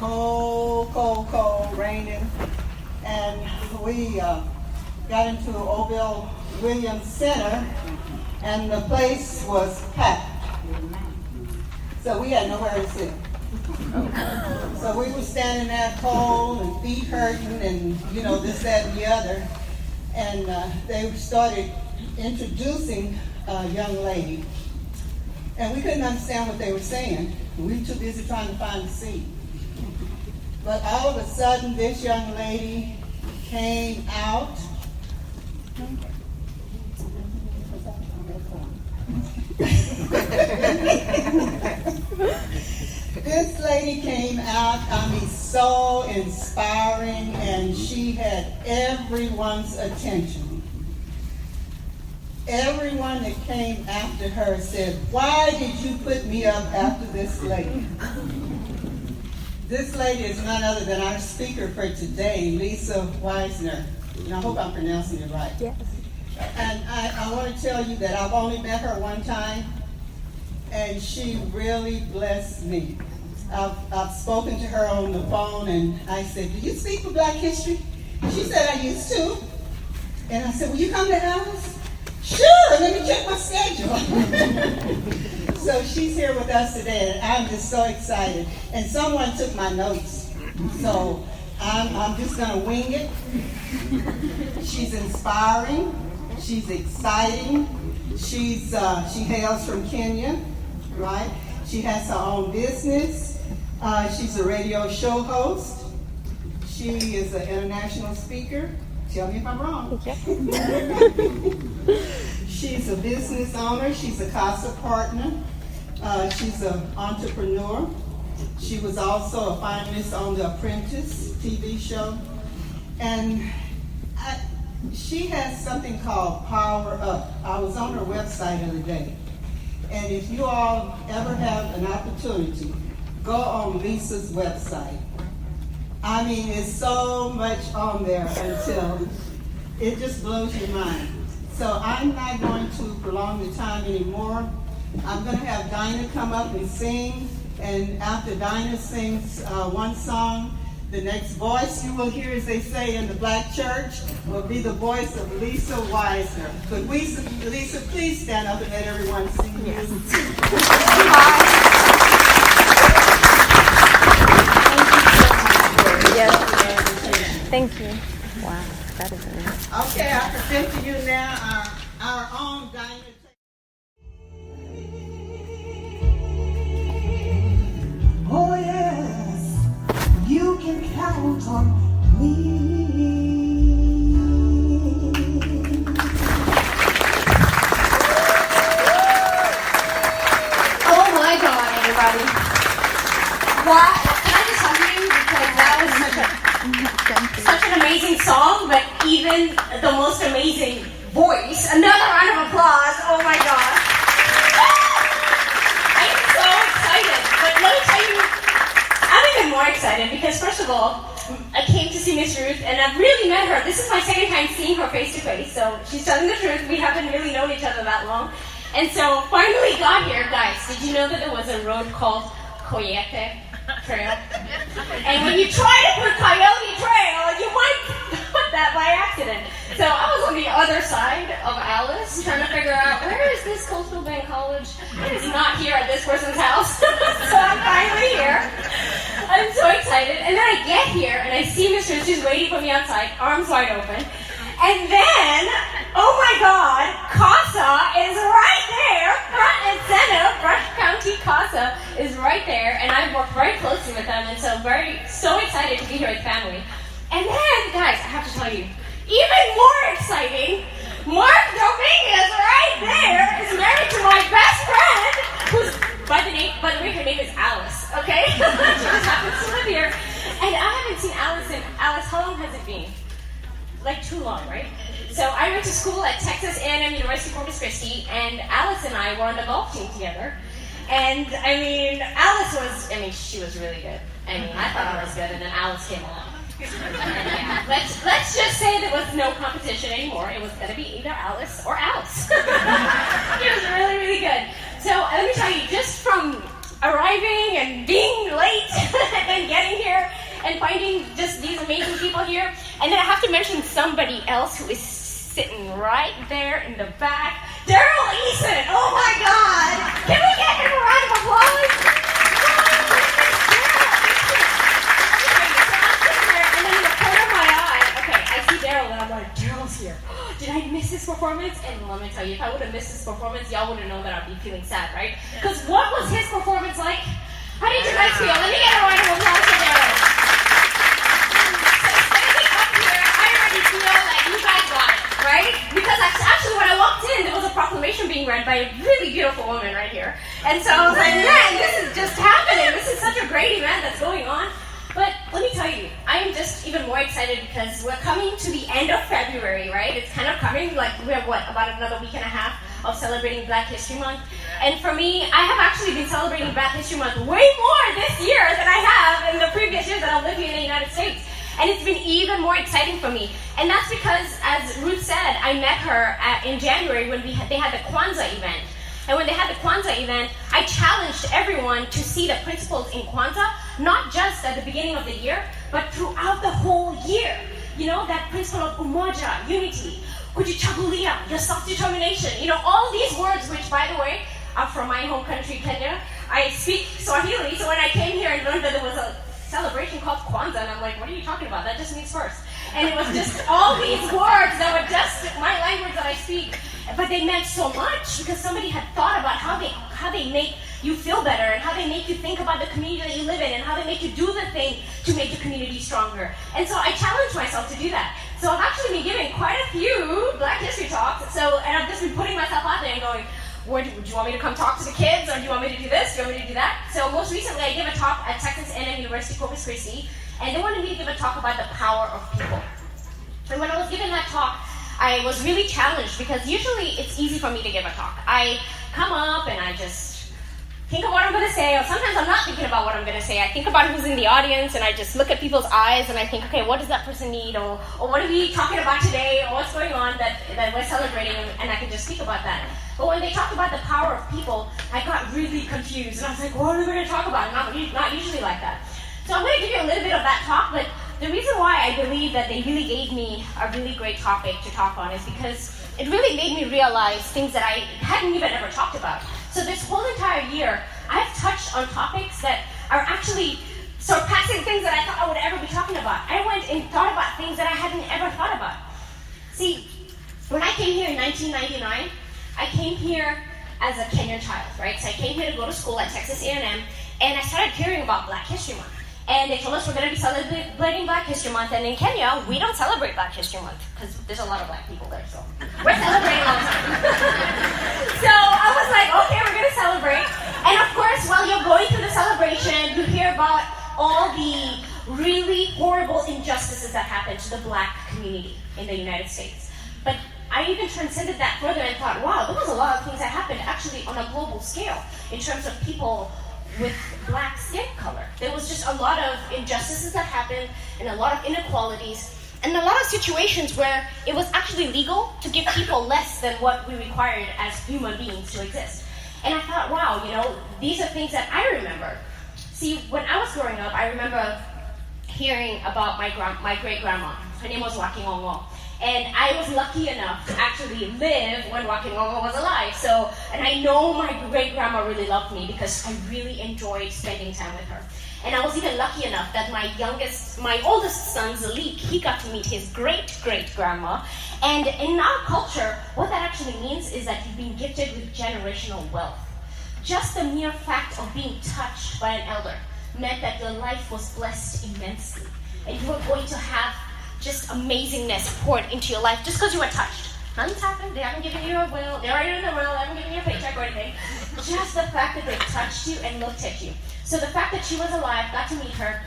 cold, raining. And we got into Obel Williams Center, and the place was packed. So we had nowhere to sit. So we were standing there cold and feet hurting and, this, that, and the other. And they started introducing a young lady. And we couldn't understand what they were saying. We were too busy trying to find a seat. But all of a sudden, this young lady came out. This lady came out, so inspiring, and she had everyone's attention. Everyone that came after her said, "Why did you put me up after this lady?" This lady is none other than our speaker for today, Liza Wisner. And I hope I'm pronouncing it right. Yes. And I want to tell you that I've only met her one time, and she really blessed me. I've spoken to her on the phone, and I said, "Do you speak for Black History?" She said, "I used to." And I said, "Will you come to Alice?" "Sure, let me check my schedule." So she's here with us today, and I'm just so excited. And someone took my notes, so I'm just going to wing it. She's inspiring. She's exciting. She hails from Kenya, right? She has her own business. She's a radio show host. She is an international speaker. Tell me if I'm wrong. Okay. She's a business owner. She's a CASA partner. She's an entrepreneur. She was also a finalist on the Apprentice TV show. And she has something called PowerUp. I was on her website the other day. And if you all ever have an opportunity, go on Lisa's website. It's so much on there until it just blows your mind. So I'm not going to prolong the time anymore. I'm going to have Dinah come up and sing. And after Dinah sings one song, the next voice you will hear, as they say in the Black church, will be the voice of Liza Wisner. Could Lisa please stand up and let everyone see you? Yes. Yes. Thank you. Wow, that is amazing. Okay, I present to you now our own Dinah Taylor. Oh yes, you can count on me. Oh my God, everybody. What? Can I just hug you? Because that was such an amazing song, but even the most amazing voice. Another round of applause. Oh my God. I'm so excited. But let me tell you, I'm even more excited because, first of all, I came to see Miss Ruth, and I've really met her. This is my second time seeing her face to face, so she's telling the truth. We haven't really known each other that long. And so finally got here. Guys, did you know that there was a road called Coyote Trail? And when you try to put Coyote Trail, you might put that by accident. So I was on the other side of Alice, trying to figure out, where is this Coastal Bend College? It is not here at this person's house. So I'm finally here. I'm so excited. And then I get here, and I see Miss Ruth. She's waiting for me outside, arms wide open. And then, oh my God, CASA is right there, front and center. Brush County CASA is right there, and I've worked very closely with them, and so excited to be here with family. And then, guys, I have to tell you, even more exciting, Mark Dominguez right there is married to my best friend, who's, by the way, her name is Alice, okay? She just happens to live here. And I haven't seen Alice Alice, how long has it been? Like too long, right? So I went to school at Texas A&M Corpus Christi, and Alice and I were on the golf team together. And Alice was, she was really good. I thought I was good, and then Alice came along. And yeah, let's just say there was no competition anymore. It was gonna be either Alice or Alice. It was really, really good. So let me tell you, just from arriving and being late and getting here, and finding just these amazing people here. And then I have to mention somebody else who is sitting right there in the back. Daryl Eason! Oh my God! Can we get him a round of applause? And then in the corner of my eye, okay, I see Daryl and I'm like, Daryl's here. Did I miss his performance? And let me tell you, if I would have missed his performance, y'all wouldn't know that I'd be feeling sad, right? Because what was his performance like? How did you guys feel? Let me get a round of applause for Daryl. So standing up here, I already feel like you guys got it, right? Because actually when I walked in, there was a proclamation being read by a really beautiful woman right here. And so I was like, man, this is just happening. This is such a great event that's going on. But let me tell you, I am just even more excited because we're coming to the end of February, right? It's kind of coming, like we have about another week and a half of celebrating Black History Month. And for me, I have actually been celebrating Black History Month way more this year than I have in the previous years that I've lived here in the United States. And it's been even more exciting for me. And that's because, as Ruth said, I met her in January when they had the Kwanzaa event. And when they had the Kwanzaa event, I challenged everyone to see the principles in Kwanzaa, not just at the beginning of the year, but throughout the whole year. You know, that principle of umoja, unity, kujichagulia, your self-determination. You know, all these words, which, by the way, are from my home country, Kenya. I speak Swahili, so when I came here and learned that there was a celebration called Kwanzaa, and I'm like, what are you talking about? That just means first. And it was just all these words that were just my language that I speak. But they meant so much because somebody had thought about how they make you feel better and how they make you think about the community that you live in and how they make you do the thing to make the community stronger. And so I challenged myself to do that. So I've actually been giving quite a few Black History talks. And I've just been putting myself out there and going, do you want me to come talk to the kids, or do you want me to do this? Do you want me to do that? So most recently I gave a talk at Texas A&M University Corpus Christi, and they wanted me to give a talk about the power of people. And when I was giving that talk, I was really challenged because usually it's easy for me to give a talk. I come up and I just think of what I'm going to say, or sometimes I'm not thinking about what I'm going to say. I think about who's in the audience and I just look at people's eyes and I think, okay, what does that person need, or what are we talking about today, or what's going on that we're celebrating, and I can just speak about that. But when they talked about the power of people, I got really confused and I was like, what are we going to talk about? Not usually like that. So I'm going to give you a little bit of that talk, but the reason why I believe that they really gave me a really great topic to talk on is because it really made me realize things that I hadn't even ever talked about. So this whole entire year, I've touched on topics that are actually surpassing things that I thought I would ever be talking about. I went and thought about things that I hadn't ever thought about. See, when I came here in 1999, I came here as a Kenyan child, right? So I came here to go to school at Texas A&M, and I started hearing about Black History Month. And they told us we're going to be celebrating Black History Month, and in Kenya, we don't celebrate Black History Month, because there's a lot of Black people there, so we're celebrating all the time. So I was like, okay, we're going to celebrate. And of course, while you're going through the celebration, you hear about all the really horrible injustices that happen to the Black community in the United States. But I even transcended that further and thought, wow, there was a lot of things that happened actually on a global scale in terms of people with Black skin color. There was just a lot of injustices that happened and a lot of inequalities and a lot of situations where it was actually legal to give people less than what we required as human beings to exist. And I thought, wow, you know, these are things that I remember. See, when I was growing up, I remember hearing about my great-grandma. Her name was Wakingongo. And I was lucky enough to actually live when Wakingongo was alive. So, and I know my great-grandma really loved me because I really enjoyed spending time with her. And I was even lucky enough that my oldest son, Zalik, he got to meet his great-great-grandma. And in our culture, what that actually means is that you've been gifted with generational wealth. Just the mere fact of being touched by an elder meant that your life was blessed immensely. And you were going to have just amazingness poured into your life just because you were touched. Nothing's happened. They haven't given you a will. They're already in the will. They haven't given you a paycheck or anything. Just the fact that they touched you and looked at you. So the fact that she was alive, got to meet her,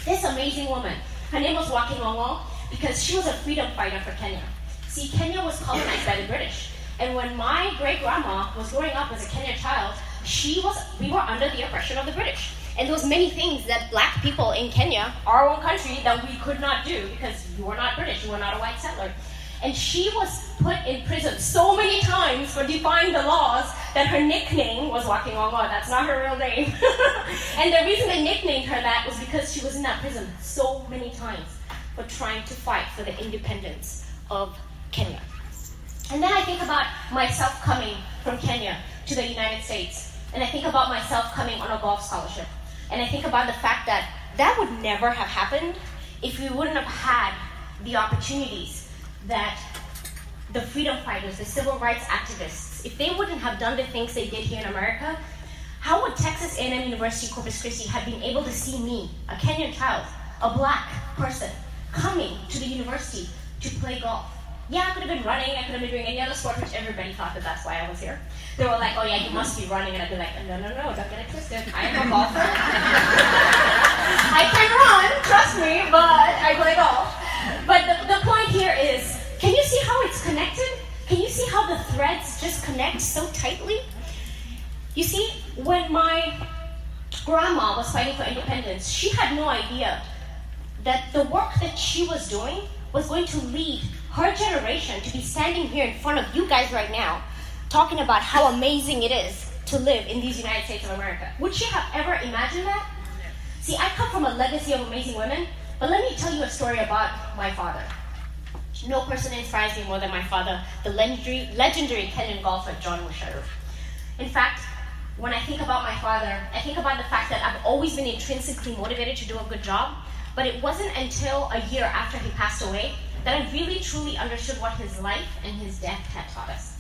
this amazing woman. Her name was Wakingongo because she was a freedom fighter for Kenya. See, Kenya was colonized by the British. And when my great-grandma was growing up as a Kenyan child, we were under the oppression of the British. And there was many things that Black people in Kenya, our own country, that we could not do because you were not British, you were not a white settler. And she was put in prison so many times for defying the laws that her nickname was Walking Wong Wong. That's not her real name. And the reason they nicknamed her that was because she was in that prison so many times for trying to fight for the independence of Kenya. And then I think about myself coming from Kenya to the United States. And I think about myself coming on a golf scholarship. And I think about the fact that that would never have happened if we wouldn't have had the opportunities that the freedom fighters, the civil rights activists, if they wouldn't have done the things they did here in America, how would Texas A&M University Corpus Christi have been able to see me, a Kenyan child, a black person, coming to the university to play golf? Yeah, I could have been running, I could have been doing any other sport, which everybody thought that that's why I was here. They were like, oh yeah, you must be running, and I'd be like, no, don't get it twisted. I am a golfer. I can run, trust me, but I play golf. But the point here is, can you see how it's connected? Can you see how the threads just connect so tightly? You see, when my grandma was fighting for independence, she had no idea that the work that she was doing was going to lead her generation to be standing here in front of you guys right now, talking about how amazing it is to live in these United States of America. Would she have ever imagined that? See, I come from a legacy of amazing women, but let me tell you a story about my father. No person inspires me more than my father, the legendary Kenyan golfer, John Musharu. In fact, when I think about my father, I think about the fact that I've always been intrinsically motivated to do a good job, but it wasn't until a year after he passed away that I really truly understood what his life and his death had taught us.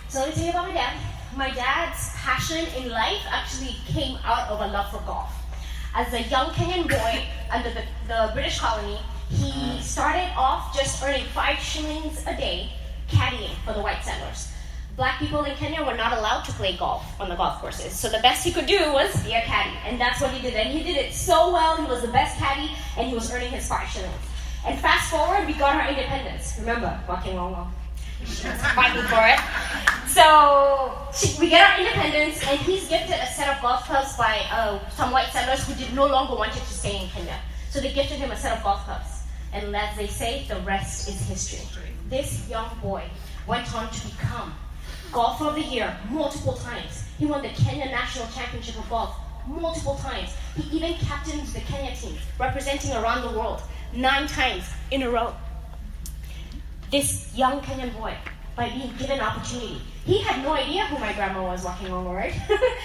So let me tell you about my dad. My dad's passion in life actually came out of a love for golf. As a young Kenyan boy under the British colony, he started off just earning 5 shillings a day caddying for the white settlers. Black people in Kenya were not allowed to play golf on the golf courses, so the best he could do was be a caddy, and that's what he did. And he did it so well. He was the best caddy, and he was earning his 5 shillings. And fast forward, we got our independence. Remember, Walking Wong Wong. She was fighting for it. So we get our independence, and he's gifted a set of golf clubs by some white settlers who no longer wanted to stay in Kenya. So they gifted him a set of golf clubs. And as they say, the rest is history. This young boy went on to become Golfer of the Year multiple times. He won the Kenyan National Championship of Golf multiple times. He even captained the Kenya team, representing around the world 9 times in a row. This young Kenyan boy, by being given opportunity, he had no idea who my grandma was walking on, right?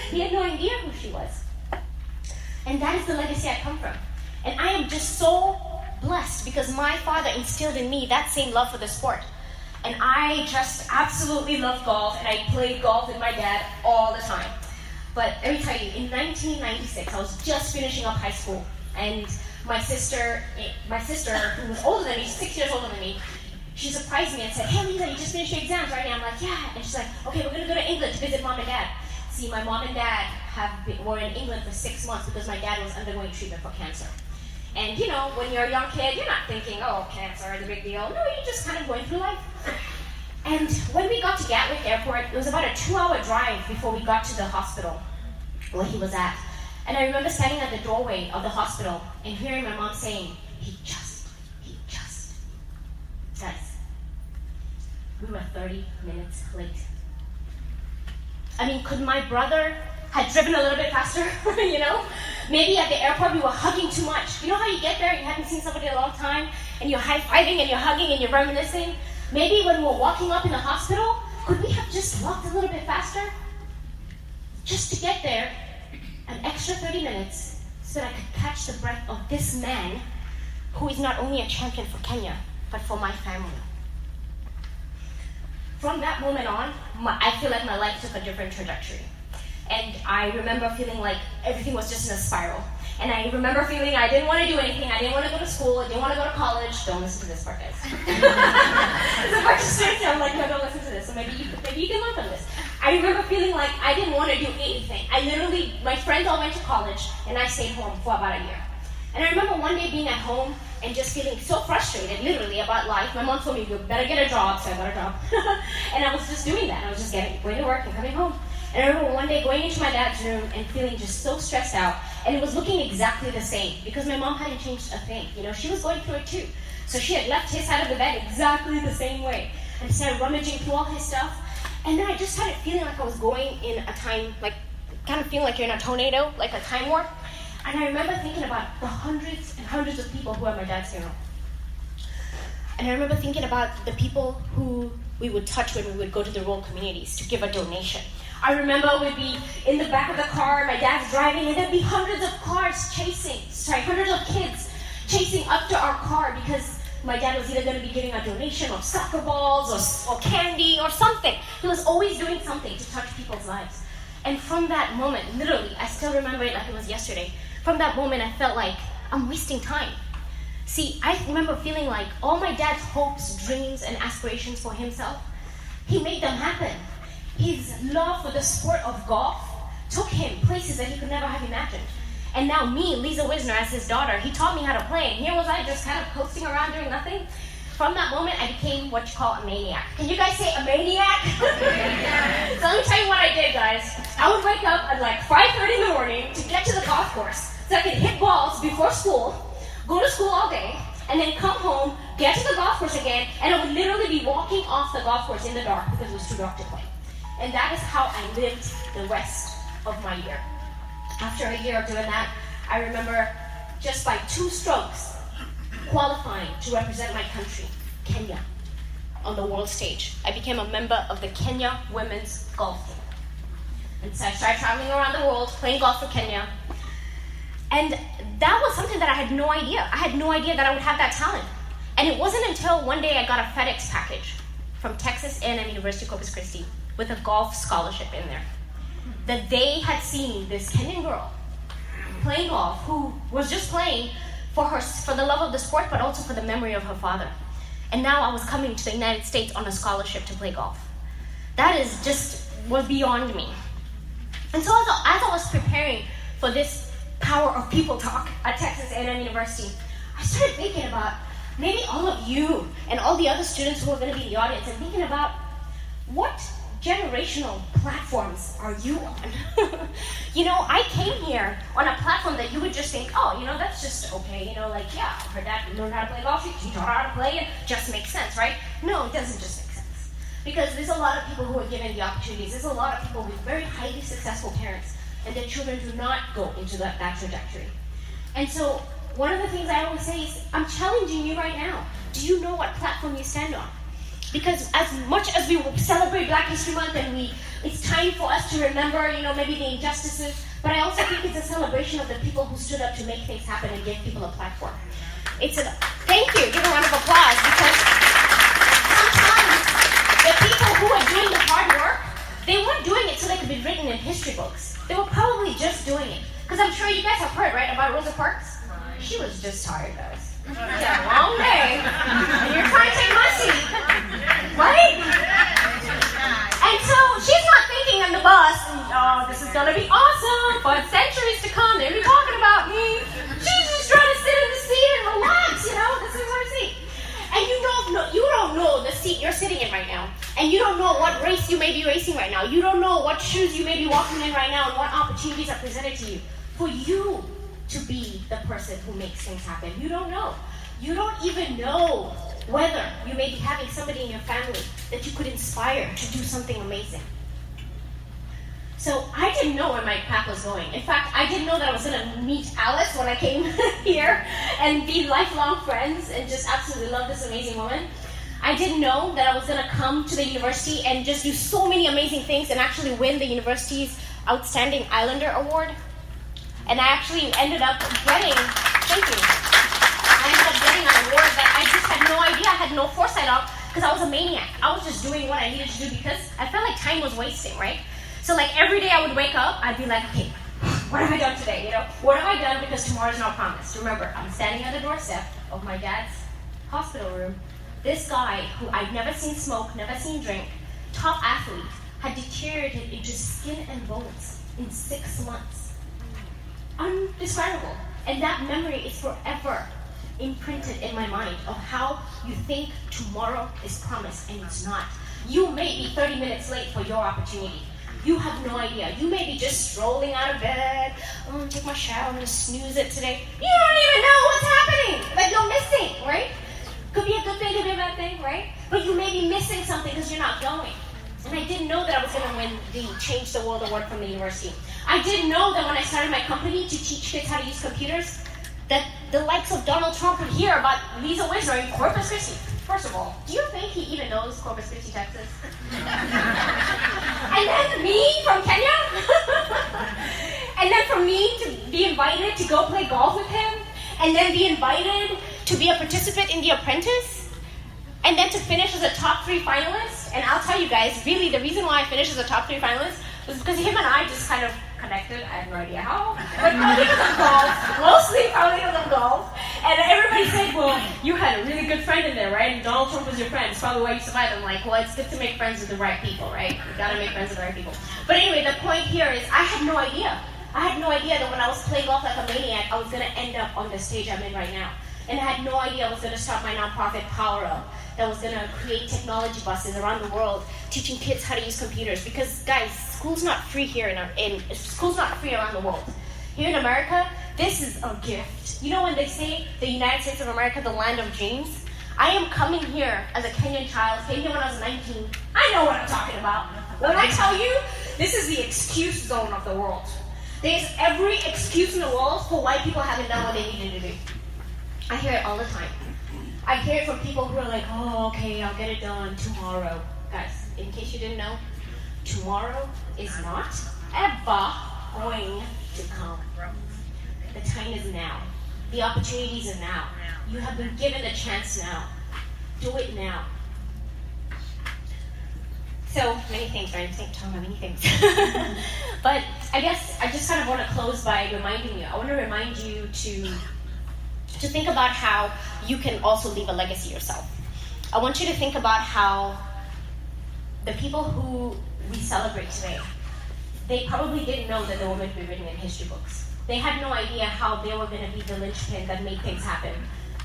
He had no idea who she was. And that is the legacy I come from. And I am just so blessed because my father instilled in me that same love for the sport. And I just absolutely love golf, and I played golf with my dad all the time. But let me tell you, in 1996, I was just finishing up high school, and my sister, who was older than me, 6 years older than me, she surprised me and said, "Hey Lisa, you just finished your exams, right?" And I'm like, "Yeah." And she's like, "Okay, we're gonna go to England to visit mom and dad." See, my mom and dad were in England for 6 months because my dad was undergoing treatment for cancer. And you know, when you're a young kid, you're not thinking, oh, cancer is a big deal. No, you're just kind of going through life. And when we got to Gatwick Airport, it was about a 2-hour drive before we got to the hospital where he was at. And I remember standing at the doorway of the hospital and hearing my mom saying, he just. Guys, we were 30 minutes late. I mean, could my brother have driven a little bit faster, you know? Maybe at the airport we were hugging too much. You know how you get there and you haven't seen somebody in a long time and you're high-fiving and you're hugging and you're reminiscing? Maybe when we're walking up in the hospital, could we have just walked a little bit faster? Just to get there, an extra 30 minutes so that I could catch the breath of this man who is not only a champion for Kenya, but for my family. From that moment on, I feel like my life took a different trajectory. And I remember feeling like everything was just in a spiral. And I remember feeling I didn't want to do anything. I didn't want to go to school. I didn't want to go to college. Don't listen to this part, guys. It's a bunch of students. I'm like, no, don't listen to this. So maybe you can learn from this. I remember feeling like I didn't want to do anything. My friends all went to college, and I stayed home for about a year. And I remember one day being at home and just feeling so frustrated, literally, about life. My mom told me, you better get a job, so I got a job. And I was just doing that. I was just going to work and coming home. And I remember one day going into my dad's room and feeling just so stressed out. And it was looking exactly the same because my mom hadn't changed a thing. You know, she was going through it too. So she had left his side of the bed exactly the same way. And started rummaging through all his stuff. And then I just started feeling like I was going in a time, like kind of feeling like you're in a tornado, like a time warp. And I remember thinking about the hundreds and hundreds of people who were at my dad's funeral. And I remember thinking about the people who we would touch when we would go to the rural communities to give a donation. I remember we'd be in the back of the car, my dad's driving, and there'd be hundreds of hundreds of kids chasing up to our car because my dad was either going to be giving a donation of soccer balls or candy or something. He was always doing something to touch people's lives. And from that moment, literally, I still remember it like it was yesterday. From that moment, I felt like I'm wasting time. See, I remember feeling like all my dad's hopes, dreams, and aspirations for himself, he made them happen. His love for the sport of golf took him places that he could never have imagined. And now me, Liza Wisner, as his daughter, he taught me how to play. And here was I just kind of coasting around doing nothing. From that moment, I became what you call a maniac. Can you guys say a maniac? So let me tell you what I did, guys. I would wake up at like 5:30 in the morning to get to the golf course so I could hit balls before school, go to school all day, and then come home, get to the golf course again, and I would literally be walking off the golf course in the dark because it was too dark to play. And that is how I lived the rest of my year. After a year of doing that, I remember just by 2 strokes qualifying to represent my country, Kenya, on the world stage. I became a member of the Kenya women's golf team. And so I started traveling around the world, playing golf for Kenya. And that was something that I had no idea. I had no idea that I would have that talent. And it wasn't until one day I got a FedEx package from Texas A&M University Corpus Christi with a golf scholarship in there, that they had seen this Kenyan girl playing golf who was just playing for the love of the sport, but also for the memory of her father. And now I was coming to the United States on a scholarship to play golf. That was beyond me. And so as I was preparing for this Power of People talk at Texas A&M University, I started thinking about maybe all of you and all the other students who are going to be in the audience, and thinking about what generational platforms are you on? I came here on a platform that you would just think, that's just okay. Yeah, her dad learned how to play golf, she taught her how to play, and it just makes sense, right? No, it doesn't just make sense. Because there's a lot of people who are given the opportunities. There's a lot of people with very highly successful parents, and their children do not go into that trajectory. And so, one of the things I always say is, I'm challenging you right now. Do you know what platform you stand on? Because as much as we celebrate Black History Month and it's time for us to remember, maybe the injustices, but I also think it's a celebration of the people who stood up to make things happen and give people a platform. Thank you, give a round of applause, because sometimes the people who are doing the hard work, they weren't doing it so they could be written in history books. They were probably just doing it. Because I'm sure you guys have heard, right, about Rosa Parks? She was just tired, guys. It's a long day, and you're trying to take my seat, right? And so she's not thinking on the bus, this is gonna be awesome, for centuries to come, they'll be talking about me. She's just trying to sit in the seat and relax, this is her seat. And you don't know the seat you're sitting in right now, and you don't know what race you may be racing right now. You don't know what shoes you may be walking in right now, and what opportunities are presented to you for you to be the person who makes things happen. You don't know. You don't even know whether you may be having somebody in your family that you could inspire to do something amazing. So I didn't know where my path was going. In fact, I didn't know that I was going to meet Alice when I came here and be lifelong friends and just absolutely love this amazing woman. I didn't know that I was going to come to the university and just do so many amazing things and actually win the university's Outstanding Islander Award. And I actually ended up getting, thank you, I ended up getting an award that I just had no idea, I had no foresight of, because I was a maniac. I was just doing what I needed to do because I felt like time was wasting, right? So every day I would wake up, I'd be like, okay, what have I done today? What have I done, because tomorrow's not promised. Remember, I'm standing on the doorstep of my dad's hospital room. This guy, who I'd never seen smoke, never seen drink, top athlete, had deteriorated into skin and bones in 6 months. Undescribable. And that memory is forever imprinted in my mind of how you think tomorrow is promised and it's not. You may be 30 minutes late for your opportunity. You have no idea. You may be just strolling out of bed. I'm going to take my shower. I'm going to snooze it today. You don't even know what's happening. You're missing, right? Could be a good thing, could be a bad thing, right? But you may be missing something because you're not going. And I didn't know that I was going to win the Change the World Award from the university. I didn't know that when I started my company to teach kids how to use computers, that the likes of Donald Trump would hear about Liza Wisner in Corpus Christi. First of all, do you think he even knows Corpus Christi, Texas? And then me from Kenya? And then for me to be invited to go play golf with him, and then be invited to be a participant in the Apprentice, and then to finish as a top 3 finalist. And I'll tell you guys, really the reason why I finished as a top 3 finalist was because him and I just kind of connected. I have no idea how, but probably because of golf. Mostly probably because of golf. And everybody said, well, you had a really good friend in there, right? And Donald Trump was your friend. It's probably why you survived. I'm like, well, it's good to make friends with the right people, right? You gotta make friends with the right people. But anyway, the point here is I had no idea. I had no idea that when I was playing golf like a maniac, I was gonna end up on the stage I'm in right now. And I had no idea I was gonna start my nonprofit, PowerUp, that was gonna create technology buses around the world, teaching kids how to use computers. Because guys, school's not free here school's not free around the world. Here in America, this is a gift. You know when they say the United States of America, the land of dreams? I am coming here as a Kenyan child, came here when I was 19. I know what I'm talking about. When I tell you, this is the excuse zone of the world. There's every excuse in the world for why people haven't done what they needed to do. I hear it all the time. I hear it from people who are like, oh, okay, I'll get it done tomorrow. Guys, in case you didn't know, tomorrow is not ever going to come. The time is now. The opportunities are now. You have been given the chance now. Do it now. So, many things, right? I'm talking about many things. But I guess I just kind of want to close by reminding you. I want to remind you to think about how you can also leave a legacy yourself. I want you to think about how the people who we celebrate today, they probably didn't know that they were going to be written in history books. They had no idea how they were going to be the linchpin that made things happen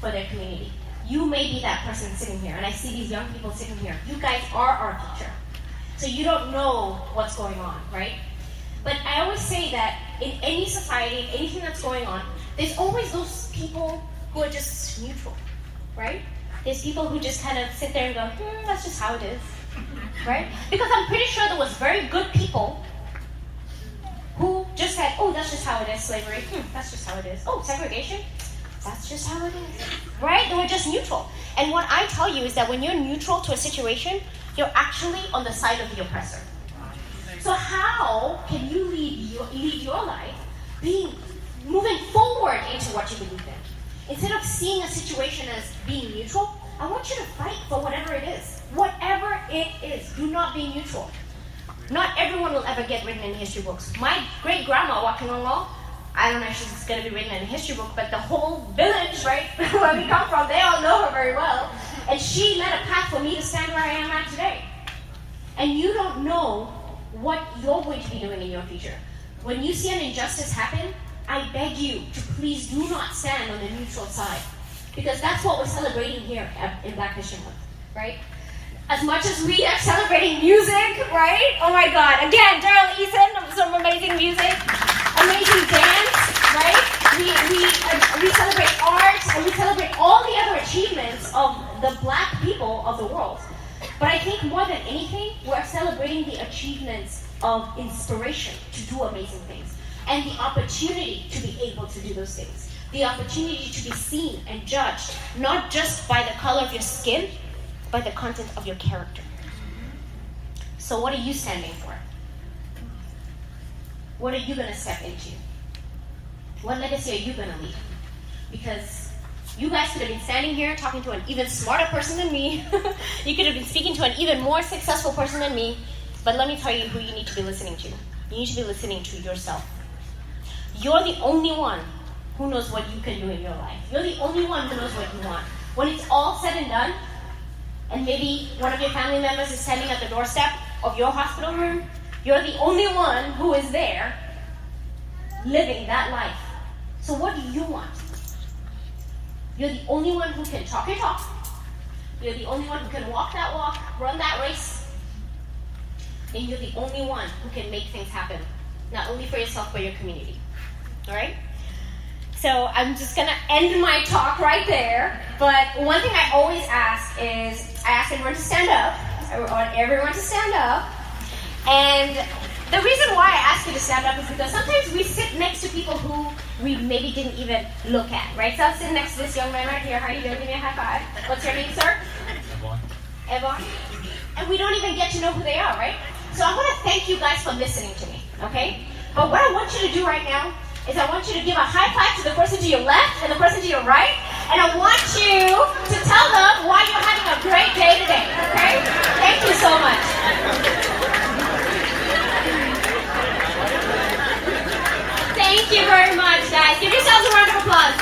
for their community. You may be that person sitting here, and I see these young people sitting here. You guys are our future. So you don't know what's going on, right? But I always say that in any society, anything that's going on, there's always those people who are just neutral, right? There's people who just kind of sit there and go, that's just how it is, right? Because I'm pretty sure there was very good people who just said, oh, that's just how it is, slavery, that's just how it is. Oh, segregation, that's just how it is, right? They were just neutral. And what I tell you is that when you're neutral to a situation, you're actually on the side of the oppressor. So how can you lead your life moving forward into what you believe in? Instead of seeing a situation as being neutral, I want you to fight for whatever it is. Whatever it is, do not be neutral. Not everyone will ever get written in history books. My great-grandma walking along, I don't know if she's going to be written in a history book, but the whole village, right, where we come from, they all know her very well. And she led a path for me to stand where I am at today. And you don't know what you're going to be doing in your future. When you see an injustice happen, I beg you to please do not stand on the neutral side. Because that's what we're celebrating here in Black History Month, right? As much as we are celebrating music, right? Oh my God, again, Daryl Eason, some amazing music, amazing dance, right? We celebrate art, and we celebrate all the other achievements of the Black people of the world. But I think more than anything, we're celebrating the achievements of inspiration to do amazing things. And the opportunity to be able to do those things. The opportunity to be seen and judged, not just by the color of your skin, by the content of your character. So what are you standing for? What are you going to step into? What legacy are you going to leave? Because you guys could have been standing here talking to an even smarter person than me. You could have been speaking to an even more successful person than me. But let me tell you who you need to be listening to. You need to be listening to yourself. You're the only one who knows what you can do in your life. You're the only one who knows what you want. When it's all said and done, and maybe one of your family members is standing at the doorstep of your hospital room, you're the only one who is there living that life. So what do you want? You're the only one who can talk your talk. You're the only one who can walk that walk, run that race. And you're the only one who can make things happen. Not only for yourself, but your community. All right? So I'm just going to end my talk right there. But one thing I always ask is, I ask everyone to stand up. I want everyone to stand up. And the reason why I ask you to stand up is because sometimes we sit next to people who we maybe didn't even look at, right? So I'm sitting next to this young man right here. How are you doing? Give me a high five. What's your name, sir? Evon. And we don't even get to know who they are, right? So I want to thank you guys for listening to me, okay? But what I want you to do right now is I want you to give a high five to the person to your left and the person to your right, and I want you to tell them why you're having a great day today, okay? Thank you so much. Thank you very much, guys. Give yourselves a round of applause.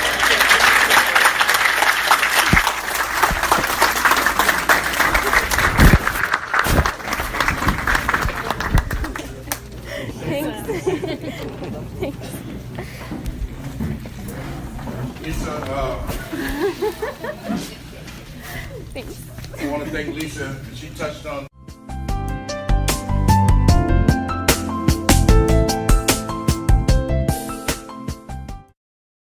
Lisa, I want to thank Lisa. She touched on